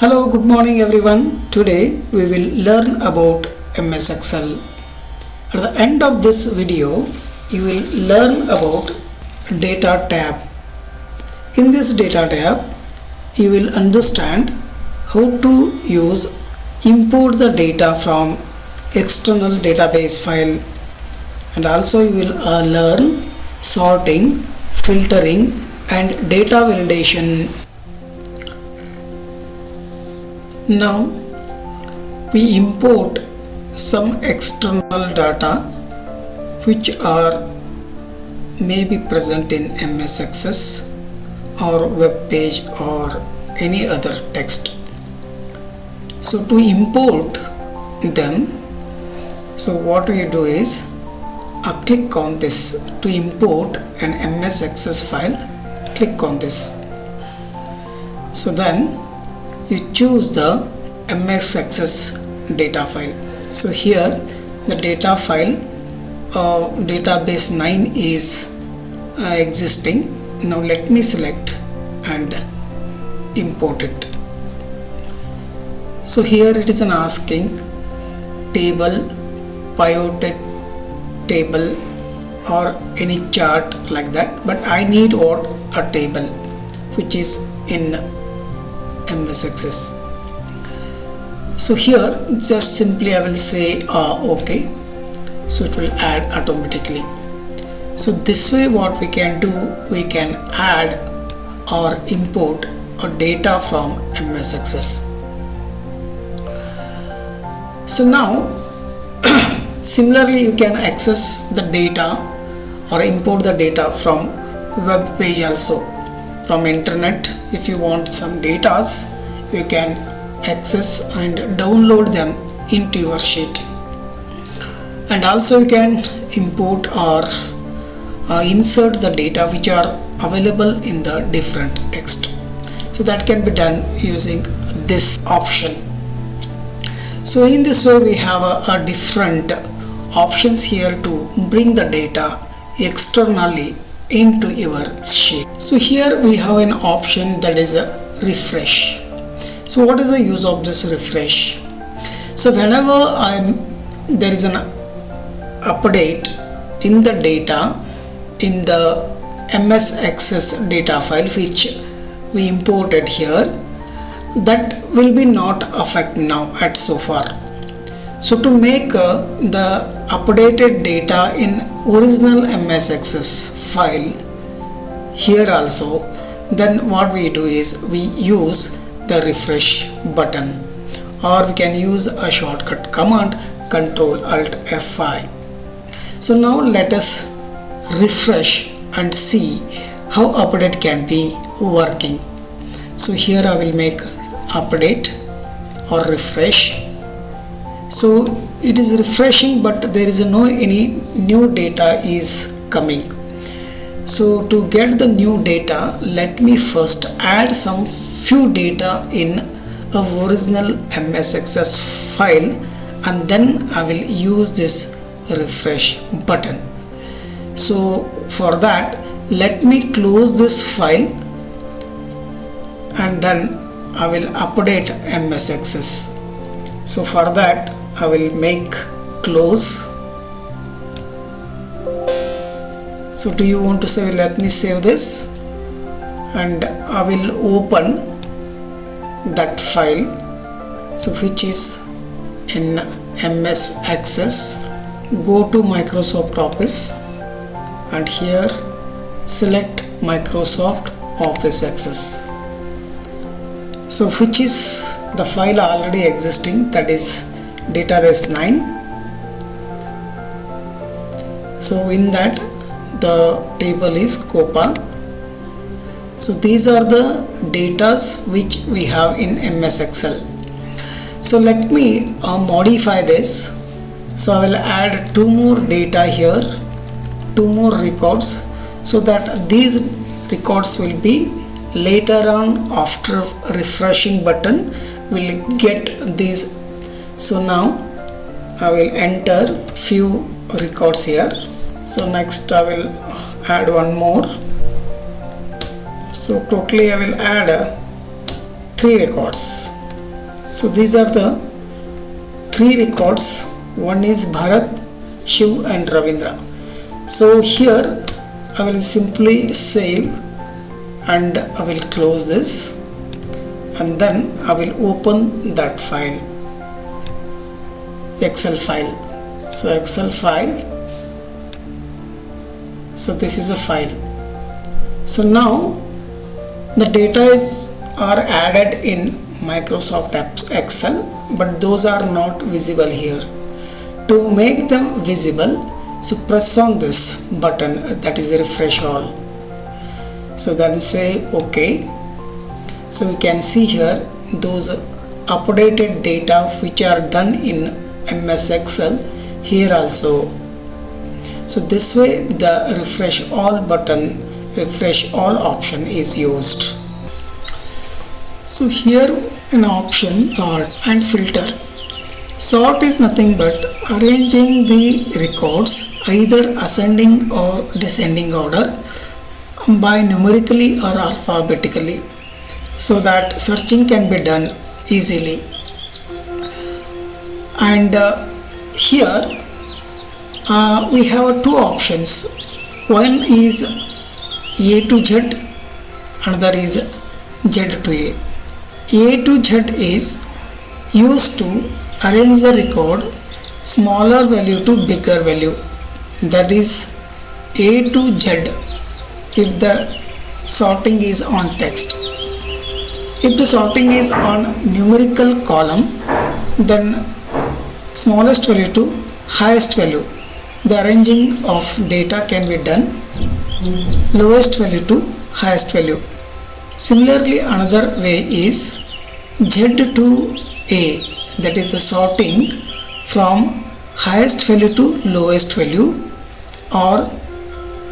Hello, good morning everyone. Today we will learn about MS Excel. At the end of this video, you will learn about data tab. In this data tab, you will understand how to import the data from external database file, and also you will learn sorting, filtering and data validation. Now we import some external data which are may be present in MS Access or web page or any other text. So to import them, so what we do is click on this to import an MS Access file. Click on this. So then you choose the MS Access data file. So here the data file database 9 is existing. Now let me select and import it. So here it is asking table, pivoted table or any chart like that, but I need a table which is in MS Access. So here just simply I will say OK, so it will add automatically. So this way what we can do, we can add or import data from MS Access. So now similarly you can access the data or import the data from web page also. From internet, if you want some datas, you can access and download them into your sheet. And also you can import or insert the data which are available in the different text. So that can be done using this option. So in this way we have a different options here to bring the data externally into your sheet. So here we have an option that is a refresh. So what is the use of this refresh? So whenever there is an update in the data in the MS Access data file which we imported here, that will be not affect now at so far. So to make the updated data in original MS Access file here also, then what we do is we use the refresh button, or we can use a shortcut command Ctrl Alt F5. So now let us refresh and see how update can be working. So here I will make update or refresh. So it is refreshing, but there is no any new data is coming. So to get the new data, let me first add some few data in a original MS Access file, and then I will use this refresh button. So for that, let me close this file and then I will update MS Access. So for that I will make close. So do you want to save? Let me save this and I will open that file, so which is in MS Access. Go to Microsoft Office and here select Microsoft Office Access. So which is the file already existing, that is database 9. So in that the table is COPA. So these are the datas which we have in MS Excel. So let me modify this. So I will add 2 more data here, 2 more records, so that these records will be later on after refreshing button will get these. So now I will enter few records here. So next I will add 1 more. So totally I will add 3 records. So these are the 3 records. One is Bharat, Shiv and Ravindra. So here I will simply save and I will close this, and then I will open that file, Excel file. So Excel file, so this is a file. So now the data are added in Microsoft Excel, but those are not visible here. To make them visible, so press on this button, that is refresh all. So then say OK. So we can see here those updated data which are done in MS Excel here also. So this way the refresh all button, refresh all option is used. So here an option sort and filter. Sort is nothing but arranging the records either ascending or descending order by numerically or alphabetically, so that searching can be done easily. And here we have 2 options. One is A to Z, another is Z to A. A to Z is used to arrange the record smaller value to bigger value, that is A to Z if the sorting is on text. If the sorting is on numerical column, then smallest value to highest value, the arranging of data can be done lowest value to highest value. Similarly, another way is Z to A, that is the sorting from highest value to lowest value, or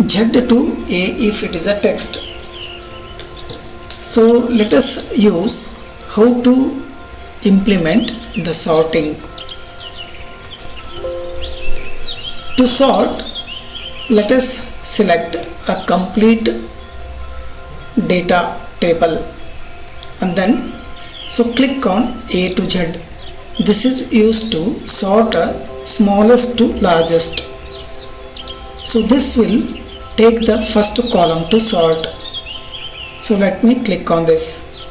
Z to A if it is a text. So let us use how to implement the sorting. To sort, let us select a complete data table and then click on A to Z. This is used to sort smallest to largest. So this will take the first column to sort. So let me click on this.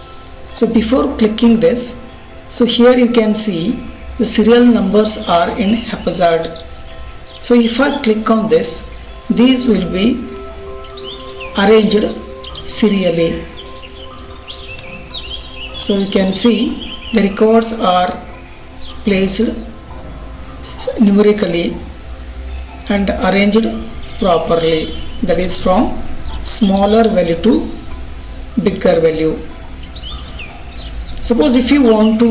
So before clicking this, so here you can see the serial numbers are in haphazard. So if I click on this, these will be arranged serially. So you can see the records are placed numerically and arranged properly, that is from smaller value to bigger value. Suppose if you want to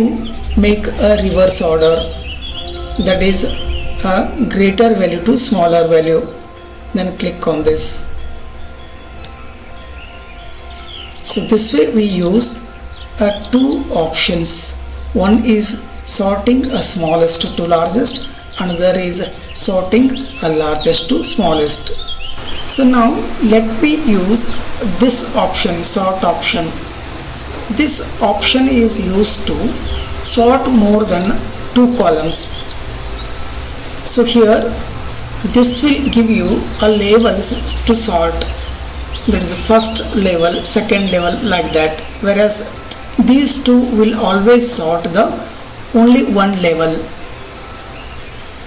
make a reverse order, that is a greater value to smaller value, then click on this. So this way we use 2 options. One is sorting a smallest to largest, another is sorting a largest to smallest. So now let me use this option, sort option. This option is used to sort more than 2 columns. So here this will give you a labels to sort, that is the first level, second level, like that, whereas these 2 will always sort the only one level.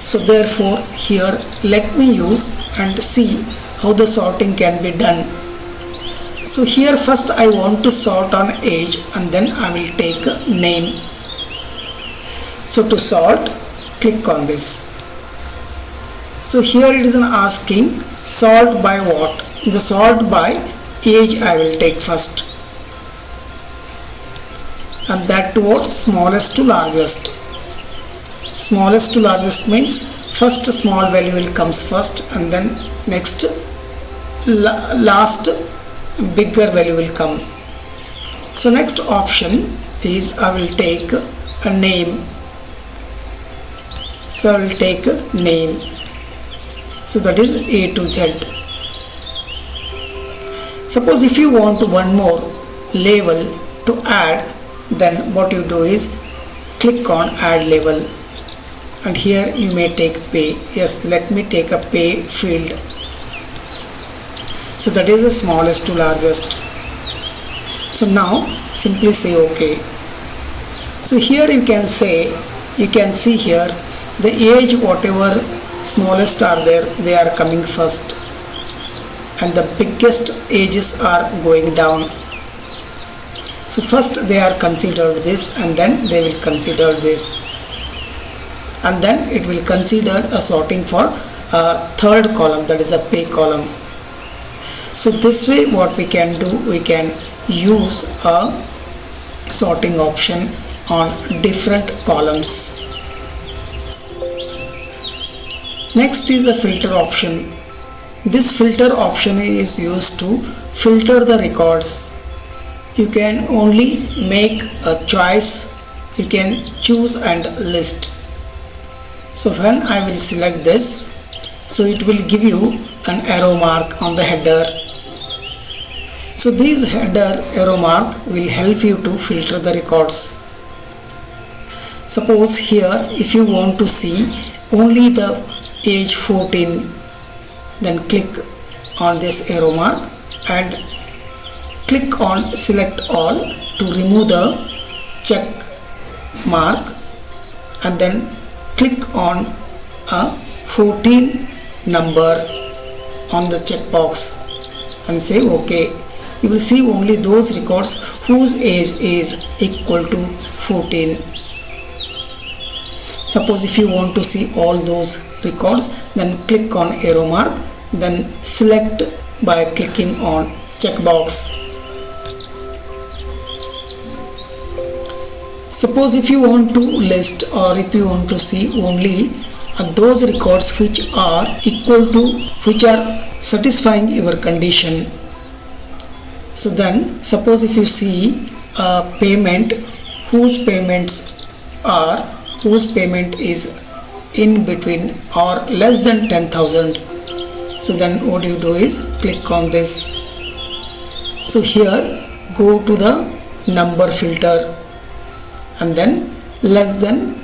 So therefore here let me use and see how the sorting can be done. So here first I want to sort on age and then I will take a name. So to sort, click on this. So here it is asking sort by what? The sort by age I will take first, and that to what? Smallest to largest. Smallest to largest means first small value will comes first and then next last bigger value will come. So next option is I will take a name. So I will take a name. So that is A to Z. Suppose if you want one more label to add, then what you do is click on add label, and here you may take pay. Yes, let me take a pay field. So that is the smallest to largest. So now simply say OK. So here you can say, you can see here the age, whatever smallest are there, they are coming first, and the biggest ages are going down. So first they are considered this, and then they will consider this, and then it will consider a sorting for a third column, that is a pay column. So this way what we can do, we can use a sorting option on different columns. Next is a filter option. This filter option is used to filter the records. You can only make a choice, you can choose and list. So when I will select this, so it will give you an arrow mark on the header. So this header arrow mark will help you to filter the records. Suppose here if you want to see only the age 14, then click on this arrow mark and click on select all to remove the check mark, and then click on a 14 number on the checkbox and say OK. You will see only those records whose age is equal to 14. Suppose if you want to see all those records, then click on arrow mark, then select by clicking on checkbox. Suppose if you want to list, or if you want to see only those records which are equal to, which are satisfying your condition. So then suppose if you see a payment whose payment is in between or less than 10,000. So then what you do is click on this. So here go to the number filter and then less than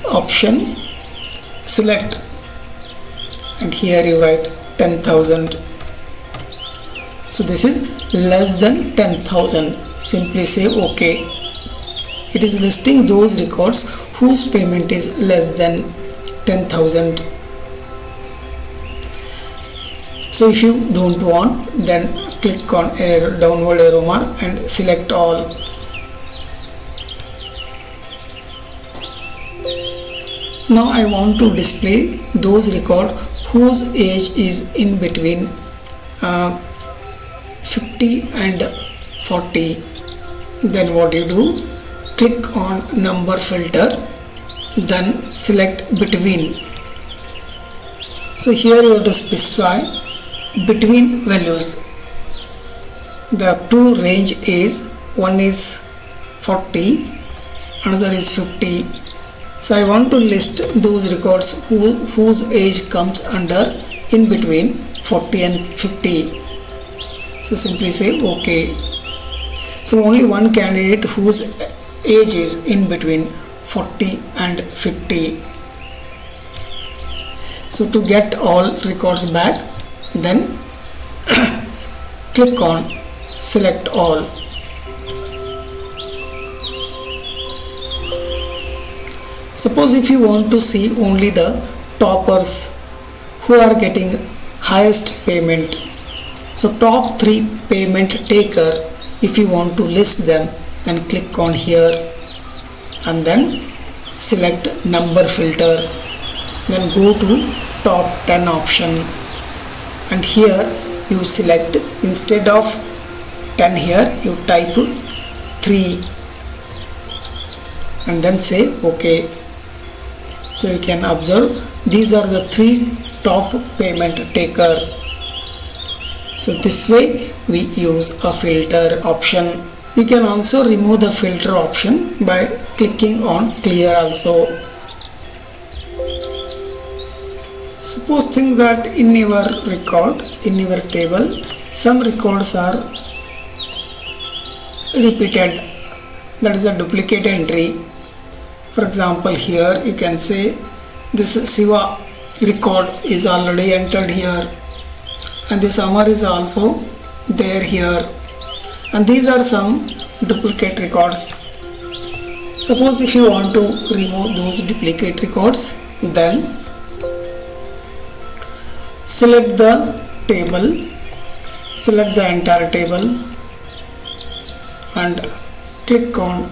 option select, and here you write 10,000. So this is less than 10,000. Simply say OK. It is listing those records whose payment is less than 10,000. So if you don't want, then click on downward arrow mark and select all. Now I want to display those records whose age is in between 50 and 40. Then what you do, click on number filter, then select between. So here you have to specify between values. The two range is, one is 40, another is 50. So I want to list those records whose age comes under in between 40 and 50. So simply say OK. So only one candidate whose age is in between 40 and 50. So to get all records back, then click on select all. Suppose if you want to see only the toppers who are getting highest payment. So top 3 payment taker, if you want to list them, then click on here and then select number filter, then go to top 10 option, and here you select, instead of 10 here you type 3 and then say OK. So you can observe these are the 3 top payment taker. So this way we use a filter option. You can also remove the filter option by clicking on clear also. Suppose think that in your record, in your table, some records are repeated, that is a duplicate entry. For example, here you can say this Siva record is already entered here, and this Amar is also there here, and these are some duplicate records. Suppose if you want to remove those duplicate records, then select the table, select the entire table and click on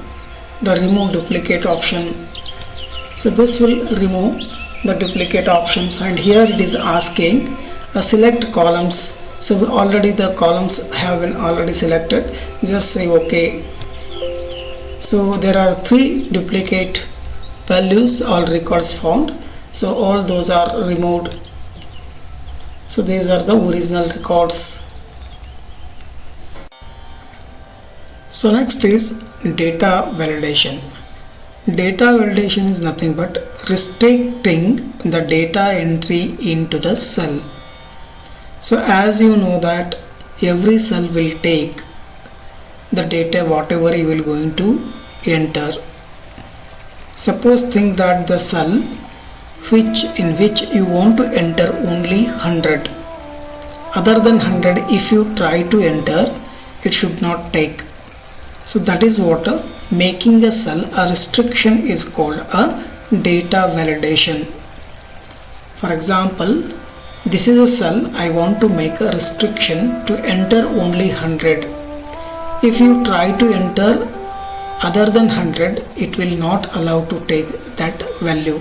the remove duplicate option. So this will remove the duplicate options, and here it is asking select columns. So already the columns have been already selected, just say OK. So there are 3 duplicate values or records found, so all those are removed. So these are the original records. So next is data validation. Data validation is nothing but restricting the data entry into the cell. So as you know that every cell will take the data whatever you will going to enter. Suppose think that the cell in which you want to enter only 100. Other than 100, if you try to enter, it should not take. So that is what making a cell a restriction is called a data validation. For example, this is a cell I want to make a restriction to enter only 100. If you try to enter other than 100, it will not allow to take that value.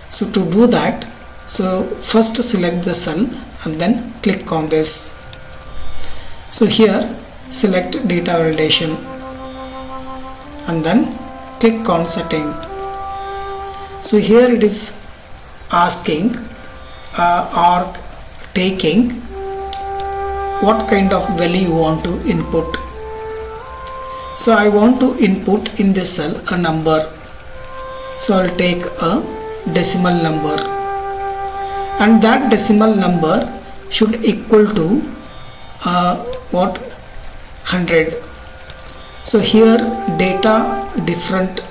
So to do that, so first select the cell and then click on this. So here select data validation and then click on setting. So here it is asking or taking what kind of value you want to input. So I want to input in this cell a number, so I'll take a decimal number, and that decimal number should equal to 100. So here data different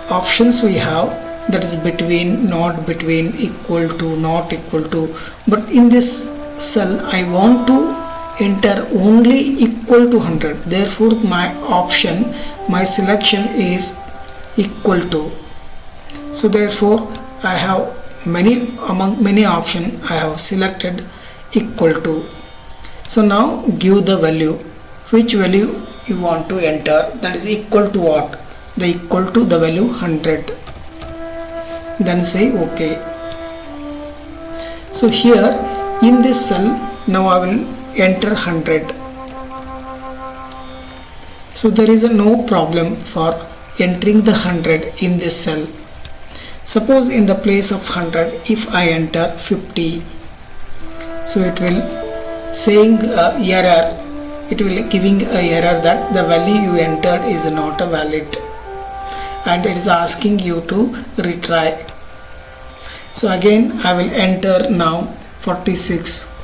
options we have, that is between, not between, equal to, not equal to, but in this cell I want to enter only equal to 100. Therefore my option, my selection is equal to. So therefore I have among many options I have selected equal to. So now give the value, which value you want to enter, that is equal to what, the equal to the value 100, then say OK. So here in this cell now I will enter 100. So there is no problem for entering the 100 in this cell. Suppose in the place of 100 if I enter 50, so it will saying error, it will giving a error that the value you entered is not valid, and it is asking you to retry. So again I will enter now 46.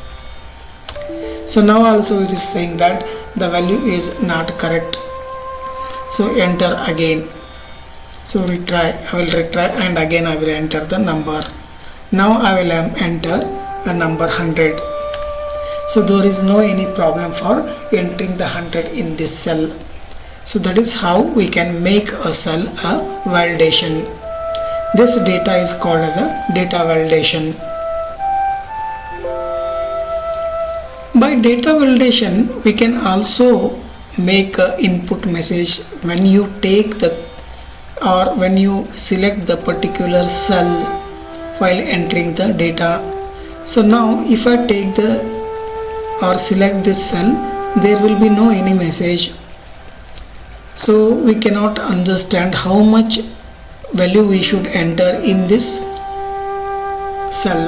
So now also it is saying that the value is not correct, so enter again. So retry, I will retry and again I will enter the number. Now I will enter a number 100. So there is no any problem for entering the 100 in this cell. So that is how we can make a cell a validation. This data is called as a data validation. By data validation we can also make a input message when you take the or when you select the particular cell while entering the data. So now if I take the or select this cell, there will be no any message. So we cannot understand how much value we should enter in this cell.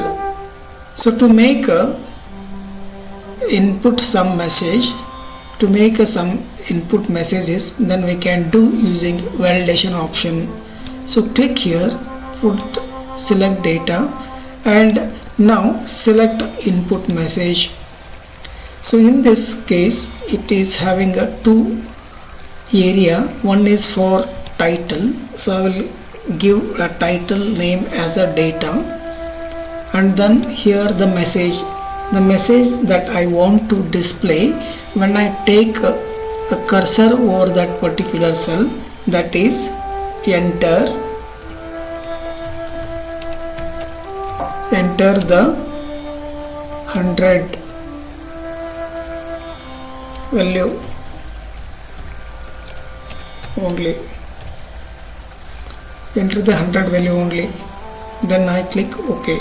So to make a input some message, to make some input messages, then we can do using validation option. So click here, put select data and now select input message. So in this case it is having a two area, one is for title, so I will give a title name as a data, and then here the message that I want to display when I take a cursor over that particular cell, that is enter the 100 value only, enter the 100 value only, then I click OK.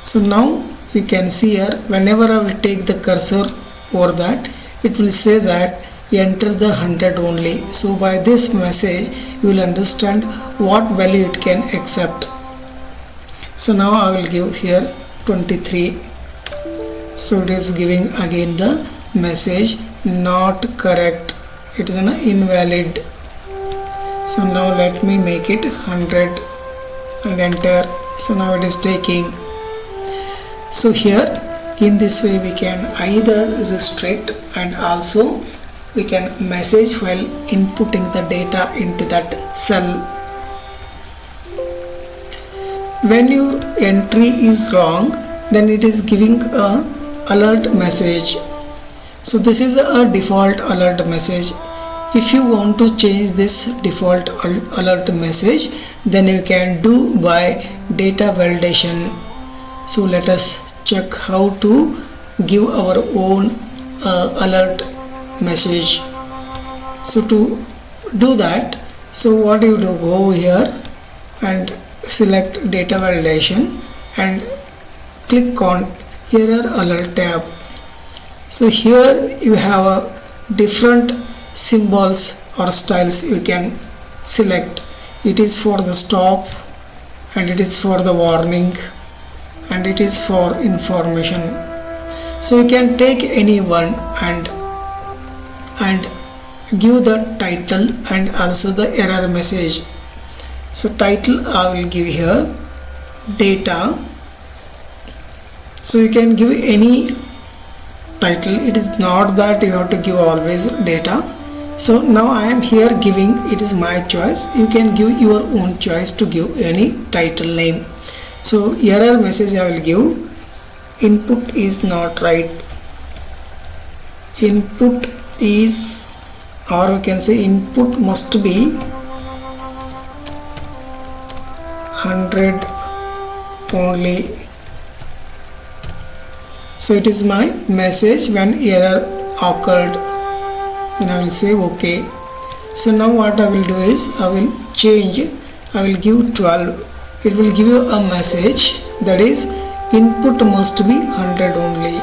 So now you can see here, whenever I will take the cursor over that, it will say that enter the 100 only. So by this message you will understand what value it can accept. So now I will give here 23. So it is giving again the message not correct, it is an invalid. So now let me make it 100 and enter. So now it is taking. So here in this way we can either restrict and also we can message while inputting the data into that cell. When your entry is wrong, then it is giving a alert message. So this is a default alert message. If you want to change this default alert message, then you can do by data validation. So let us check how to give our own alert message. So to do that, so what you do, go here and select data validation and click on error alert tab. So here you have a different symbols or styles you can select. It is for the stop, and it is for the warning, and it is for information. So you can take any one and give the title and also the error message. So title I will give here data. So you can give any title, it is not that you have to give always data. So now I am here giving, it is my choice, you can give your own choice to give any title name. So error message I will give input is not right, input is, or we can say input must be 100 only. So it is my message when error occurred, and I will say OK. So now what I will do is I will change, I will give 12. It will give you a message that is input must be 100 only.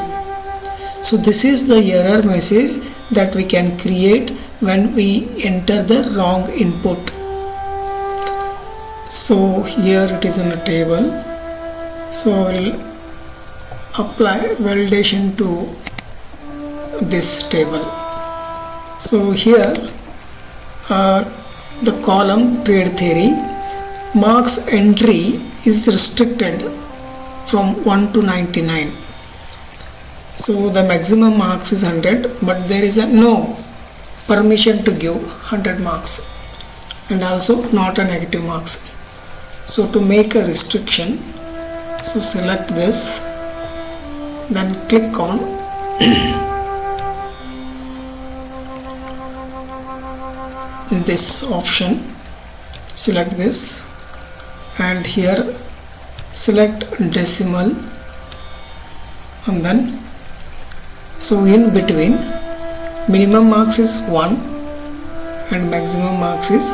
So this is the error message that we can create when we enter the wrong input. So here it is in a table. So I will apply validation to this table. So here the column trade theory, marks entry is restricted from 1 to 99. So the maximum marks is 100, but there is no permission to give 100 marks, and also not a negative marks. So to make a restriction, so select this, then click on this option, select this, and here select decimal, and then so in between minimum marks is 1 and maximum marks is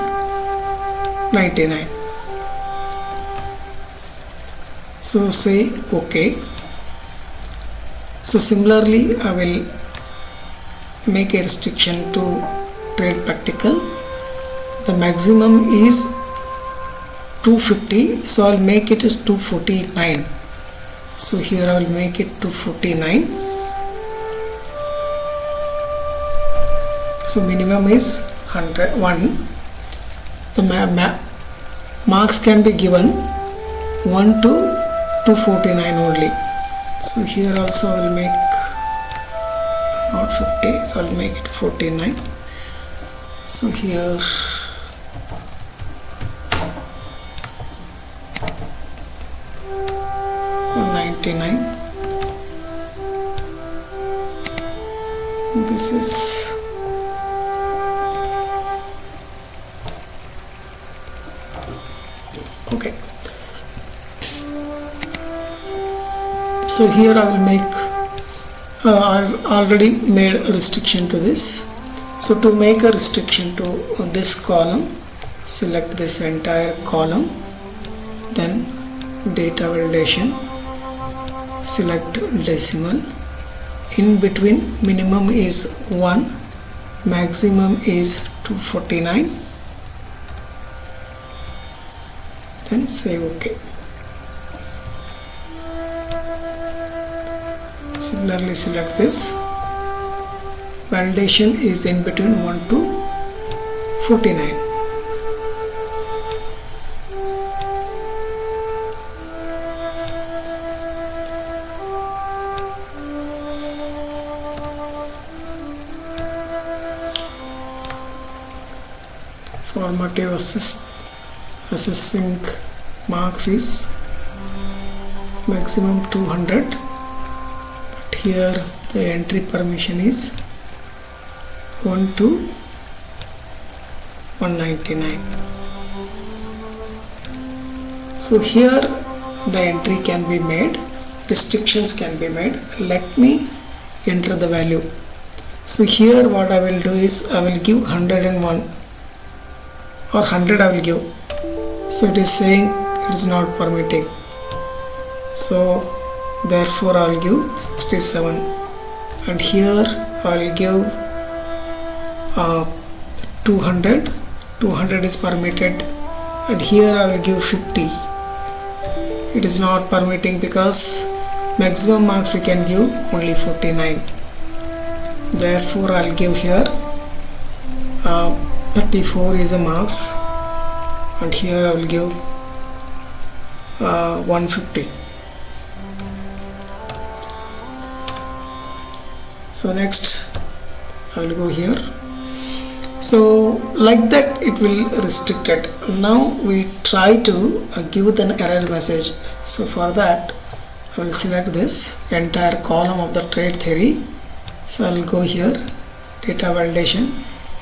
99. So say OK. So similarly I will make a restriction to trade practical. The maximum is 250, so I'll make it as 249. So here I will make it 249. So minimum is 101. The marks can be given 1 to 249 only. So here also I will make not 50, I will make it 49. So here 199. This is okay. So here I will make I've already made a restriction to this. So to make a restriction to this column, select this entire column, then data validation, select decimal, in between minimum is 1, maximum is 249, then say OK. Similarly select this, validation is in between 1 to 49. Formative assessing marks is maximum 200, but here the entry permission is 1 to 199. So here the entry can be made, restrictions can be made. Let me enter the value. So here what I will do is I will give 101 or 100 I will give. So it is saying it is not permitting. So therefore I will give 67, and here I will give 200. 200 is permitted, and here I will give 50. It is not permitting because maximum marks we can give only 49. Therefore I will give here 34 is a marks, and here I will give 150. So next I will go here. So like that it will restricted. Now we try to give an error message. So for that I will select this entire column of the trade theory. So I will go here, data validation,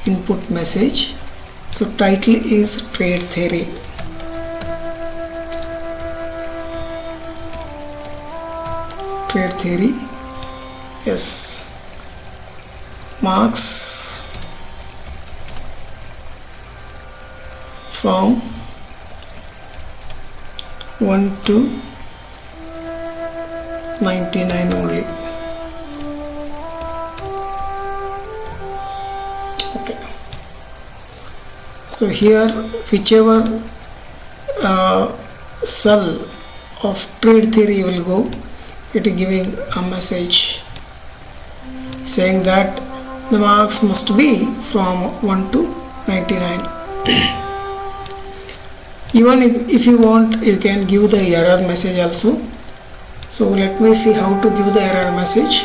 input message. So title is trade theory. Trade theory, yes. Marks from 1 to 99 only. Okay. So here whichever cell of trade theory will go, it is giving a message saying that the marks must be from 1 to 99. Even if you want, you can give the error message also. So let me see how to give the error message.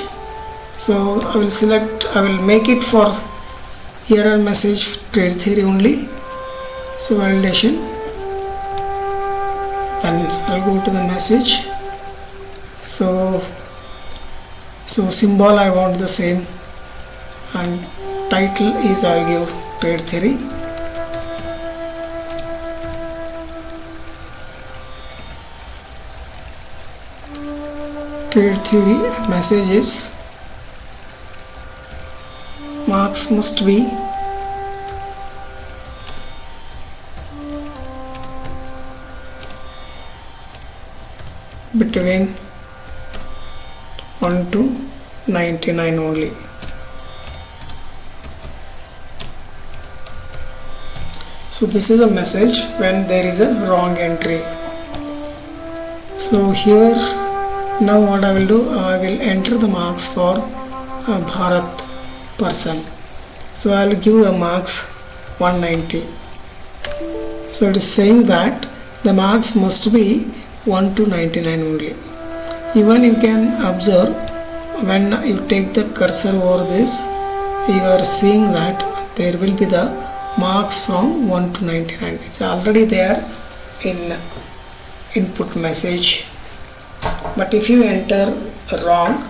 So I will select, I will make it for error message trade theory only. So validation, then I'll go to the message. So symbol I want the same, and title is I'll give trade theory. Trade theory message is marks must be between 1 to 99 only. So this is a message when there is a wrong entry. So here now what I will do, I will enter the marks for a Bharat person. So I will give a marks 190. So it is saying that the marks must be 1 to 99 only. Even you can observe when you take the cursor over this, you are seeing that there will be the marks from 1 to 99. It's already there in input message. But if you enter wrong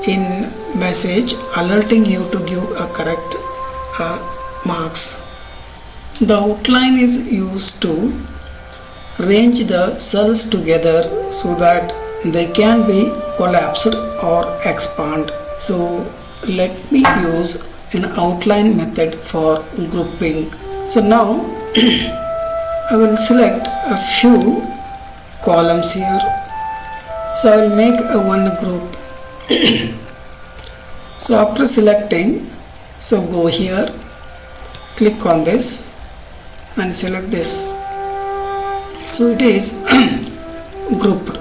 in message alerting you to give a correct marks. The outline is used to arrange the cells together so that they can be collapsed or expand. So let me use an outline method for grouping. So now I will select a few columns here. So I will make one group. So after selecting, so go here, click on this and select this. So it is grouped.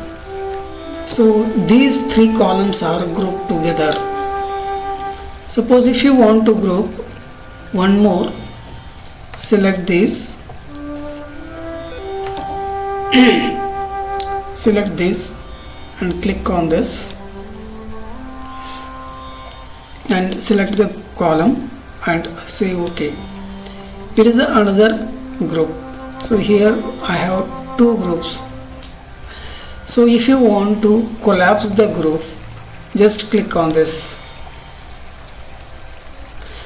So these three columns are grouped together. Suppose if you want to group one more, select this, select this and click on this and select the column and say OK. It is another group. So here I have two groups. So if you want to collapse the group, just click on this.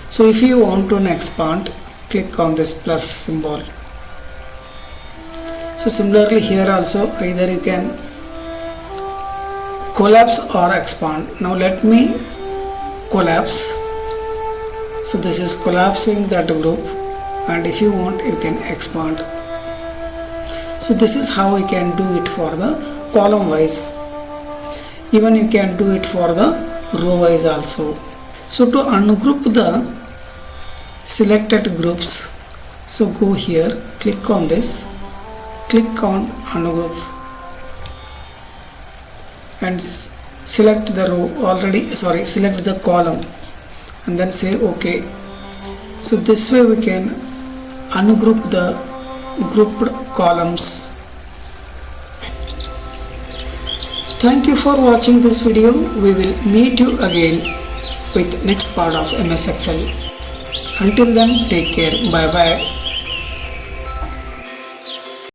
So if you want to expand, click on this plus symbol. So similarly here also either you can collapse or expand. Now let me collapse. So this is collapsing that group, and if you want you can expand. So this is how you can do it for the column wise. Even you can do it for the row wise also. So to ungroup the selected groups, so go here, click on this, click on ungroup and select the row select the column and then say OK. So this way we can ungroup the grouped columns. Thank you for watching this video. We will meet you again with next part of MS Excel. Until then, take care. Bye bye.